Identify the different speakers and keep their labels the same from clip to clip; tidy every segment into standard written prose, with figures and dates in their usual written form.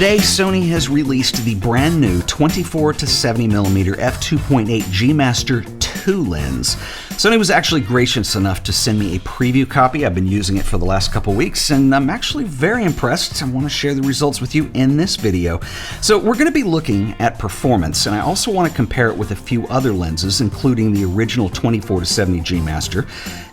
Speaker 1: Today, Sony has released the brand new 24 to 70mm f2.8 G Master 2 lens. Sony was actually gracious enough to send me a preview copy. I've been using it for the last couple weeks, and I'm actually very impressed. I want to share the results with you in this video. So we're going to be looking at performance, and I also want to compare it with a few other lenses, including the original 24 to 70 G Master,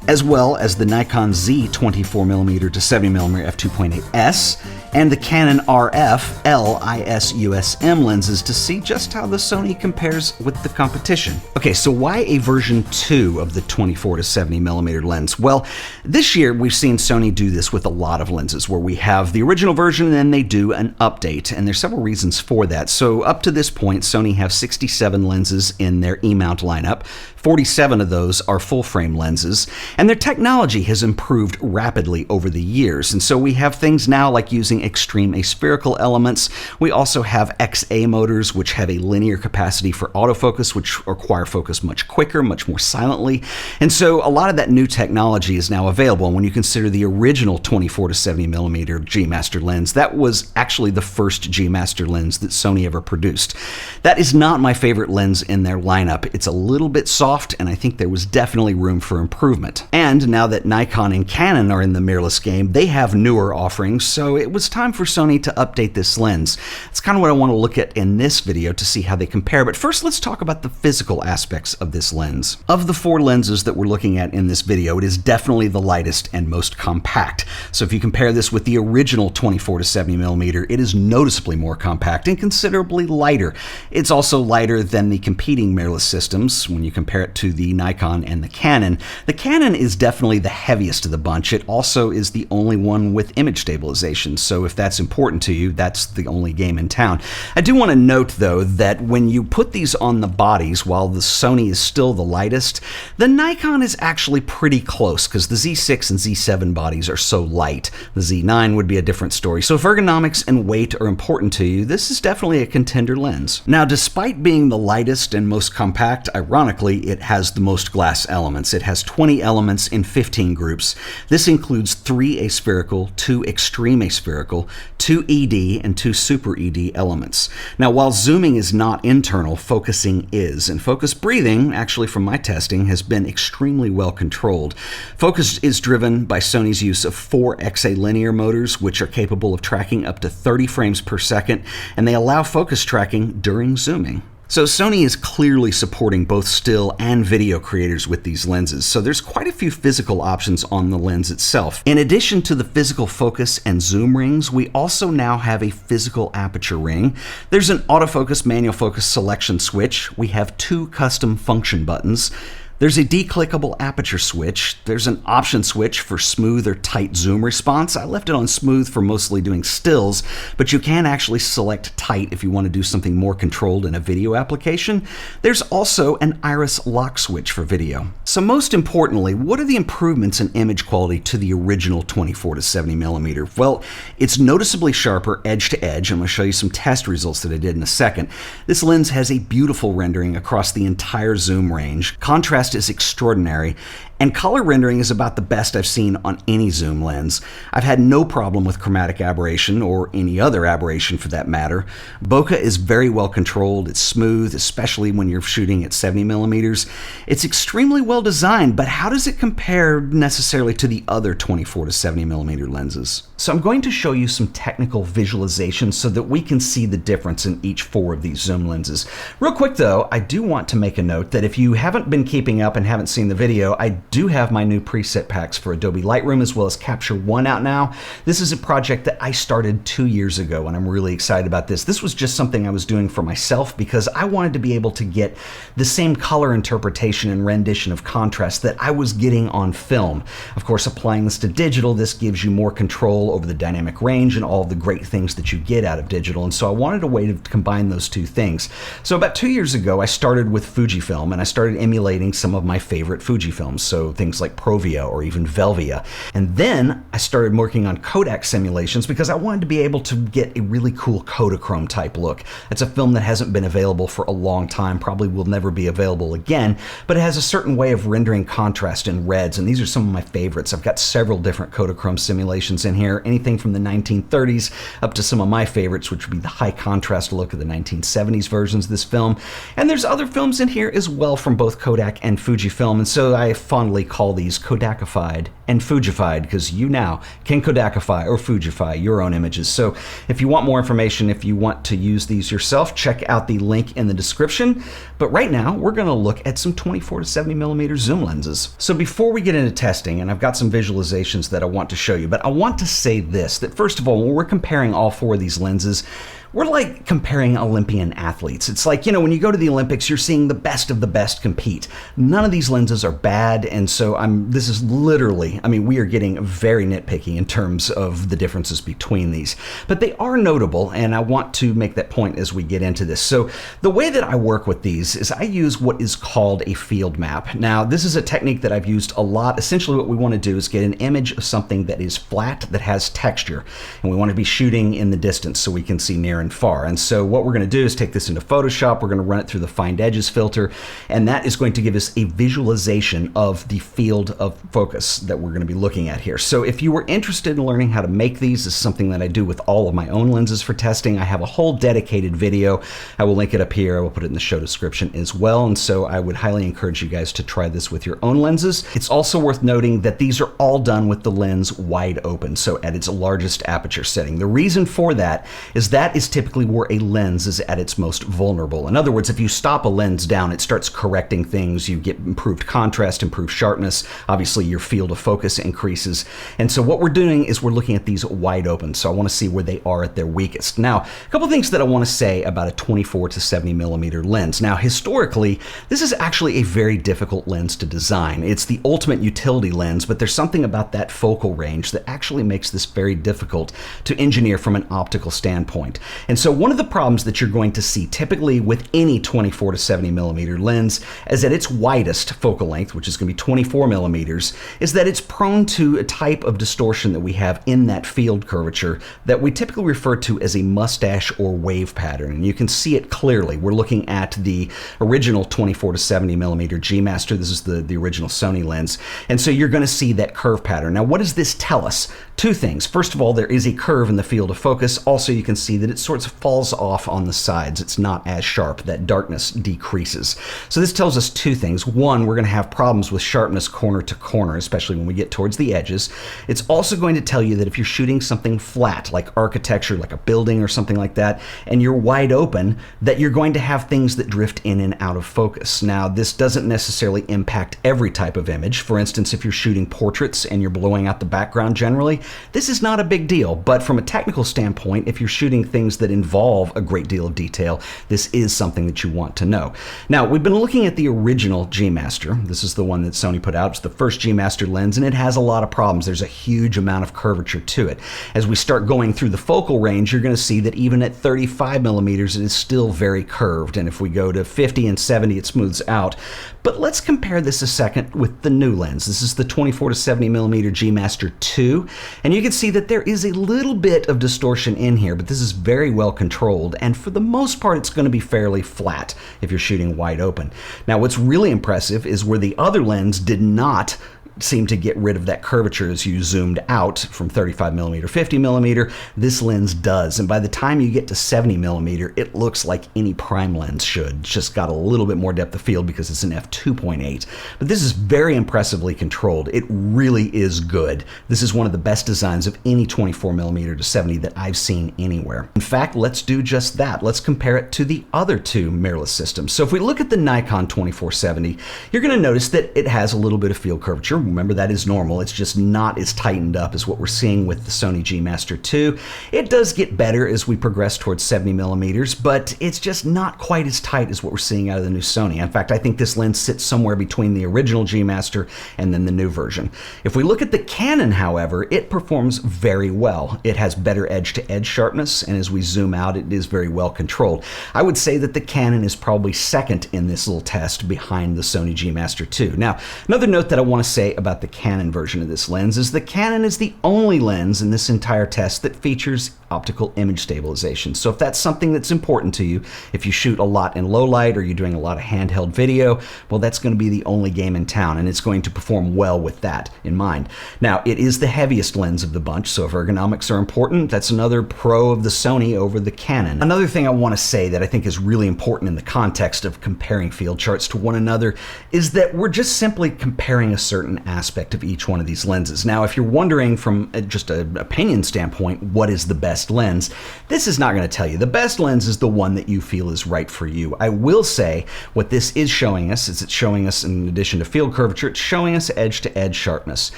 Speaker 1: as well as the Nikon Z 24mm to 70mm f2.8S, and the Canon RF LIS-USM lenses to see just how the Sony compares with the competition. Okay, so why a version 2 of the 24 to 70mm lens? Well, this year we've seen Sony do this with a lot of lenses, where we have the original version and then they do an update, and there's several reasons for that. So up to this point, Sony have 67 lenses in their E-mount lineup. 47 of those are full-frame lenses, and their technology has improved rapidly over the years. And so we have things now like using extreme aspherical elements. We also have XA motors, which have a linear capacity for autofocus, which require focus much quicker, much more silently. And so a lot of that new technology is now available. And when you consider the original 24 to 70mm G Master lens, that was actually the first G Master lens that Sony ever produced. That is not my favorite lens in their lineup. It's a little bit soft, and I think there was definitely room for improvement. And now that Nikon and Canon are in the mirrorless game, they have newer offerings, so it was time for Sony to update this lens. That's kind of what I want to look at in this video to see how they compare. But first, let's talk about the physical aspects of this lens. Of the four lenses that we're looking at in this video, it is definitely the lightest and most compact. So if you compare this with the original 24 to 70mm, it is noticeably more compact and considerably lighter. It's also lighter than the competing mirrorless systems when you compare it to the Nikon and the Canon. The Canon is definitely the heaviest of the bunch. It also is the only one with image stabilization, so if that's important to you, that's the only game in town. I do want to note, though, that when you put these on the bodies, while the Sony is still the lightest, the Nikon is actually pretty close, because the Z6 and Z7 bodies are so light. The Z9 would be a different story. So if ergonomics and weight are important to you, this is definitely a contender lens. Now, despite being the lightest and most compact, ironically, it has the most glass elements. It has 20 elements in 15 groups. This includes 3 aspherical, 2 extreme aspherical, 2 ED, and 2 super ED elements. Now, while zooming is not internal, focusing is. And focus breathing, actually from my testing, has been extremely well controlled. Focus is driven by Sony's use of 4 XA linear motors, which are capable of tracking up to 30 frames per second, and they allow focus tracking during zooming. So Sony is clearly supporting both still and video creators with these lenses, so there's quite a few physical options on the lens itself. In addition to the physical focus and zoom rings, we also now have a physical aperture ring. There's an autofocus manual focus selection switch. We have 2 custom function buttons. There's a declickable aperture switch. There's an option switch for smooth or tight zoom response. I left it on smooth for mostly doing stills, but you can actually select tight if you want to do something more controlled in a video application. There's also an iris lock switch for video. So most importantly, what are the improvements in image quality to the original 24 to 70mm? Well, it's noticeably sharper edge to edge. I'm going to show you some test results that I did in a second. This lens has a beautiful rendering across the entire zoom range. Contrast is extraordinary, and color rendering is about the best I've seen on any zoom lens. I've had no problem with chromatic aberration, or any other aberration for that matter. Bokeh is very well controlled. It's smooth, especially when you're shooting at 70mm. It's extremely well designed, but how does it compare necessarily to the other 24 to 70mm lenses? So I'm going to show you some technical visualizations so that we can see the difference in each 4 of these zoom lenses. Real quick though, I do want to make a note that if you haven't been keeping up and haven't seen the video, I do have my new preset packs for Adobe Lightroom as well as Capture One out now. This is a project that I started 2 years ago, and I'm really excited about this. This was just something I was doing for myself because I wanted to be able to get the same color interpretation and rendition of contrast that I was getting on film. Of course, applying this to digital, this gives you more control over the dynamic range and all the great things that you get out of digital, and so I wanted a way to combine those two things. So about 2 years ago, I started with Fujifilm, and I started emulating some of my favorite Fujifilms. So so things like Provia or even Velvia. And then I started working on Kodak simulations because I wanted to be able to get a really cool Kodachrome type look. It's a film that hasn't been available for a long time, probably will never be available again, but it has a certain way of rendering contrast in reds, and these are some of my favorites. I've got several different Kodachrome simulations in here, anything from the 1930s up to some of my favorites, which would be the high contrast look of the 1970s versions of this film. And there's other films in here as well from both Kodak and Fujifilm, and so I fondly call these Kodakified and Fujified, because you now can Kodakify or Fujify your own images. So if you want more information, if you want to use these yourself, check out the link in the description. But right now, we're going to look at some 24 to 70 millimeter zoom lenses. So before we get into testing, and I've got some visualizations that I want to show you, but I want to say this, that first of all, when we're comparing all four of these lenses, we're like comparing Olympian athletes. It's like, when you go to the Olympics, you're seeing the best of the best compete. None of these lenses are bad, and so this is literally, we are getting very nitpicky in terms of the differences between these. But they are notable, and I want to make that point as we get into this. So the way that I work with these is I use what is called a field map. Now, this is a technique that I've used a lot. Essentially, what we want to do is get an image of something that is flat, that has texture, and we want to be shooting in the distance so we can see near and far. And so what we're going to do is take this into Photoshop, we're going to run it through the Find Edges filter, and that is going to give us a visualization of the field of focus that we're going to be looking at here. So if you were interested in learning how to make these, this is something that I do with all of my own lenses for testing. I have a whole dedicated video. I will link it up here. I will put it in the show description as well. And so I would highly encourage you guys to try this with your own lenses. It's also worth noting that these are all done with the lens wide open, so at its largest aperture setting. The reason for that is typically where a lens is at its most vulnerable. In other words, if you stop a lens down, it starts correcting things. You get improved contrast, improved sharpness. Obviously, your field of focus increases. And so what we're doing is we're looking at these wide open. So I want to see where they are at their weakest. Now, a couple things that I want to say about a 24 to 70 millimeter lens. Now, historically, this is actually a very difficult lens to design. It's the ultimate utility lens, but there's something about that focal range that actually makes this very difficult to engineer from an optical standpoint. And so one of the problems that you're going to see typically with any 24 to 70 millimeter lens is at its widest focal length, which is going to be 24 millimeters, is that it's prone to a type of distortion that we have in that field curvature that we typically refer to as a mustache or wave pattern. And you can see it clearly. We're looking at the original 24 to 70 millimeter G Master. This is the original Sony lens. And so you're going to see that curve pattern. Now, what does this tell us? Two things. First of all, there is a curve in the field of focus. Also, you can see that it sort of falls off on the sides. It's not as sharp. That darkness decreases. So this tells us two things. One, we're going to have problems with sharpness corner to corner, especially when we get towards the edges. It's also going to tell you that if you're shooting something flat, like architecture, like a building or something like that, and you're wide open, that you're going to have things that drift in and out of focus. Now, this doesn't necessarily impact every type of image. For instance, if you're shooting portraits and you're blowing out the background generally, this is not a big deal. But from a technical standpoint, if you're shooting things that involve a great deal of detail, this is something that you want to know. Now, we've been looking at the original G Master. This is the one that Sony put out. It's the first G Master lens, and it has a lot of problems. There's a huge amount of curvature to it. As we start going through the focal range, you're going to see that even at 35 millimeters, it is still very curved. And if we go to 50 and 70, it smooths out. But let's compare this a second with the new lens. This is the 24 to 70 millimeter G Master 2, and you can see that there is a little bit of distortion in here, but this is very well controlled, and for the most part, it's going to be fairly flat if you're shooting wide open. Now, what's really impressive is where the other lens did not seem to get rid of that curvature as you zoomed out from 35 millimeter, 50 millimeter, this lens does. And by the time you get to 70 millimeter, it looks like any prime lens should. It's just got a little bit more depth of field because it's an f2.8. But this is very impressively controlled. It really is good. This is one of the best designs of any 24 millimeter to 70 that I've seen anywhere. In fact, let's do just that. Let's compare it to the other two mirrorless systems. So if we look at the Nikon 2470, you're going to notice that it has a little bit of field curvature. Remember, that is normal. It's just not as tightened up as what we're seeing with the Sony G Master 2. It does get better as we progress towards 70 millimeters, but it's just not quite as tight as what we're seeing out of the new Sony. In fact, I think this lens sits somewhere between the original G Master and then the new version. If we look at the Canon, however, it performs very well. It has better edge-to-edge sharpness, and as we zoom out, it is very well controlled. I would say that the Canon is probably second in this little test behind the Sony G Master 2. Now, another note that I want to say about the Canon version of this lens is the Canon is the only lens in this entire test that features optical image stabilization. So if that's something that's important to you, if you shoot a lot in low light or you're doing a lot of handheld video, well, that's going to be the only game in town, and it's going to perform well with that in mind. Now, it is the heaviest lens of the bunch, so if ergonomics are important, that's another pro of the Sony over the Canon. Another thing I want to say that I think is really important in the context of comparing field charts to one another is that we're just simply comparing a certain aspect of each one of these lenses. Now, if you're wondering from just an opinion standpoint, what is the best lens, this is not going to tell you. The best lens is the one that you feel is right for you. I will say what this is showing us is it's showing us, in addition to field curvature, it's showing us edge-to-edge sharpness.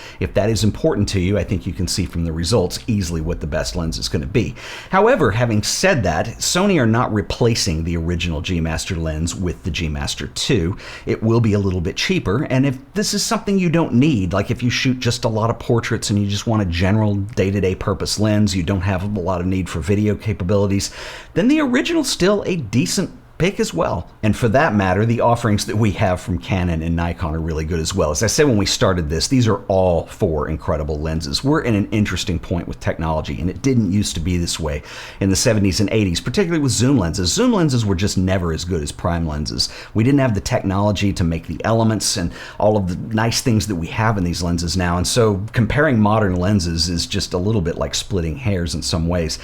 Speaker 1: If that is important to you, I think you can see from the results easily what the best lens is going to be. However, having said that, Sony are not replacing the original G Master lens with the G Master 2. It will be a little bit cheaper, and if this is something you don't need, like if you shoot just a lot of portraits and you just want a general day-to-day purpose lens, you don't have a lot of need for video capabilities, then the original's still a decent pick as well. And for that matter, the offerings that we have from Canon and Nikon are really good as well. As I said when we started this, these are all four incredible lenses. We're in an interesting point with technology, and it didn't used to be this way in the 70s and 80s, particularly with zoom lenses. Zoom lenses were just never as good as prime lenses. We didn't have the technology to make the elements and all of the nice things that we have in these lenses now, and so comparing modern lenses is just a little bit like splitting hairs in some ways.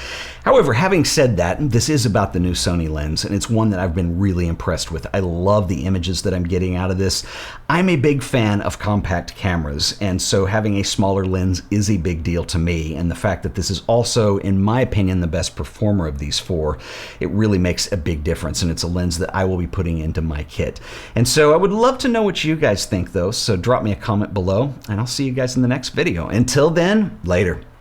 Speaker 1: However, having said that, this is about the new Sony lens, and it's one that I've been really impressed with. I love the images that I'm getting out of this. I'm a big fan of compact cameras, and so having a smaller lens is a big deal to me, and the fact that this is also, in my opinion, the best performer of these four, it really makes a big difference, and it's a lens that I will be putting into my kit. And so I would love to know what you guys think, though, so drop me a comment below, and I'll see you guys in the next video. Until then, later.